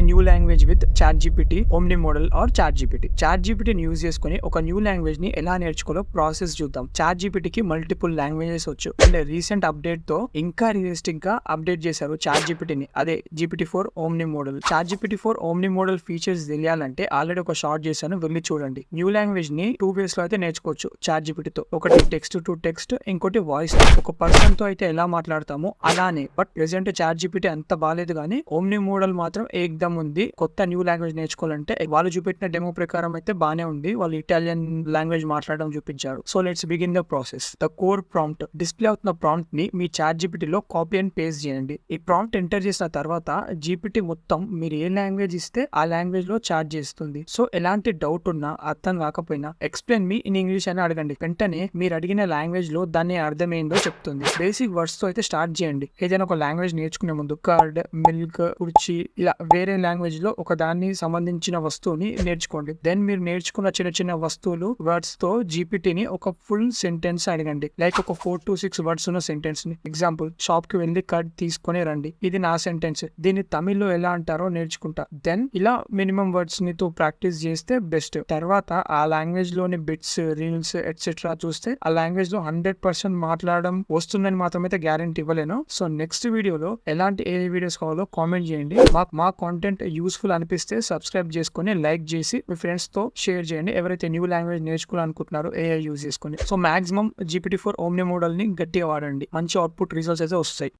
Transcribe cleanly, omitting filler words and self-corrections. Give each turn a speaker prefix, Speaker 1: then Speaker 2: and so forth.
Speaker 1: New language with ChatGPT, omni model or ChatGPT. చాట్ జీపీటీని use చేసుకుని ఒక న్యూ లాంగ్వేజ్ ని ఎలా నేర్చుకోవాలో ప్రాసెస్ చూద్దాం. చాట్ జీపీటీకి మల్టిపుల్ లాంగ్వేజెస్ వచ్చు. అండ్ రీసెంట్ అప్డేట్ తో ఇంకా రియలిస్టిక్ గా అప్డేట్ చేశారు చాట్ జీపీటీని. అదే GPT-4 omni model. Chat GPT-4 omni model features తెలియాలంటే ఆల్రెడీ ఒక షార్ట్ చేశాను, వెళ్ళి చూడండి. న్యూ లాంగ్వేజ్ ని 2 వేస్ లో అయితే నేర్చుకోవచ్చు చాట్ జీపీటీతో. ఒకటి టెక్స్ట్ టు టెక్స్ట్, ఇంకోటి వాయిస్. ఒక పర్సన్ తో అయితే ఎలా మాట్లాడతామో అలానే. బట్ ప్రెసెంట్ చాట్ జీపీటీ అంత బాలేదు, కానీ ఓమ్ని మోడల్ మాత్రం ఏకదమ్ ఉంది. కొత్త న్యూ లాంగ్వేజ్ నేర్చుకోవాలంటే వాళ్ళు చూపెట్టిన డెమో ప్రకారం అయితే బానే ఉంది. వాళ్ళు ఇటాలియన్ లాంగ్వేజ్ మాట్లాడడం చూపించారు. So let's begin the process. The core prompt. Display అవుతున్న ప్రాంప్ట్ ని మీ చాట్ జీపీటీలో కాపీ అండ్ పేస్ట్ చేయండి. ఈ ప్రాంప్ట్ ఎంటర్ చేసిన తర్వాత జీపీటీ మొత్తం మీరు ఏ లాంగ్వేజ్ ఇస్తే ఆ లాంగ్వేజ్ లో చాట్ చేస్తుంది. సో ఎలాంటి డౌట్ ఉన్నా, అర్థం కాకపోయినా ఎక్స్ప్లెయిన్ మీ ఇన్ ఇంగ్లీష్ అని అడగండి. వెంటనే మీరు అడిగిన లాంగ్వేజ్ లో దాన్ని అర్థమైందో చెప్తుంది. బేసిక్ వర్డ్స్ తో అయితే స్టార్ట్ చేయండి. ఏదైనా ఒక లాంగ్వేజ్ నేర్చుకునే ముందు కర్డ్, మిల్క్, కుర్చీ ఇలా వేరే లాంగ్వేజ్ లో ఒక దాన్ని సంబంధించిన వస్తువుని నేర్చుకోండి. దెన్ మీరు నేర్చుకున్న చిన్న చిన్న వస్తువులు వర్డ్స్ తో జీపీటీని ఒక ఫుల్ సెంటెన్స్ అడగండి. లైక్ ఒక 4 to 6 వర్డ్స్ ఉన్న సెంటెన్స్ ని. ఎగ్జాంపుల్, షాప్ కి వెళ్ళి కర్డ్ తీసుకొని రండి, ఇది నా సెంటెన్స్, దీన్ని తమిళ్లో ఎలా అంటారో నేర్చుకుంటా. దెన్ ఇలా మినిమం వర్డ్స్ ని తో ప్రాక్టీస్ చేస్తే బెస్ట్. తర్వాత ఆ లాంగ్వేజ్ లోని బిట్స్, రీల్స్ ఎట్సెట్రా చూస్తే ఆ లాంగ్వేజ్ లో 100% మాట్లాడడం వస్తుందని మాత్రం అయితే గ్యారెంటీ ఇవ్వలేను. సో నెక్స్ట్ వీడియోలో ఎలాంటి ఏ వీడియోస్ కావాలో కామెంట్ చేయండి. మా కాంటెంట్ యూస్ఫుల్ అనిపిస్తే సబ్స్క్రైబ్ చేసుకుని లైక్ చేసి మీ ఫ్రెండ్స్ తో షేర్ చేయండి. ఎవరైతే న్యూ లాంగ్వేజ్ నేర్చుకోవాలనుకుంటున్నారో AI యూజ్ చేసుకుని. So maximum GPT-4 omni model ని గట్టిగా వాడండి. మంచి అవుట్పుట్ రిజల్ట్స్ అయితే వస్తాయి.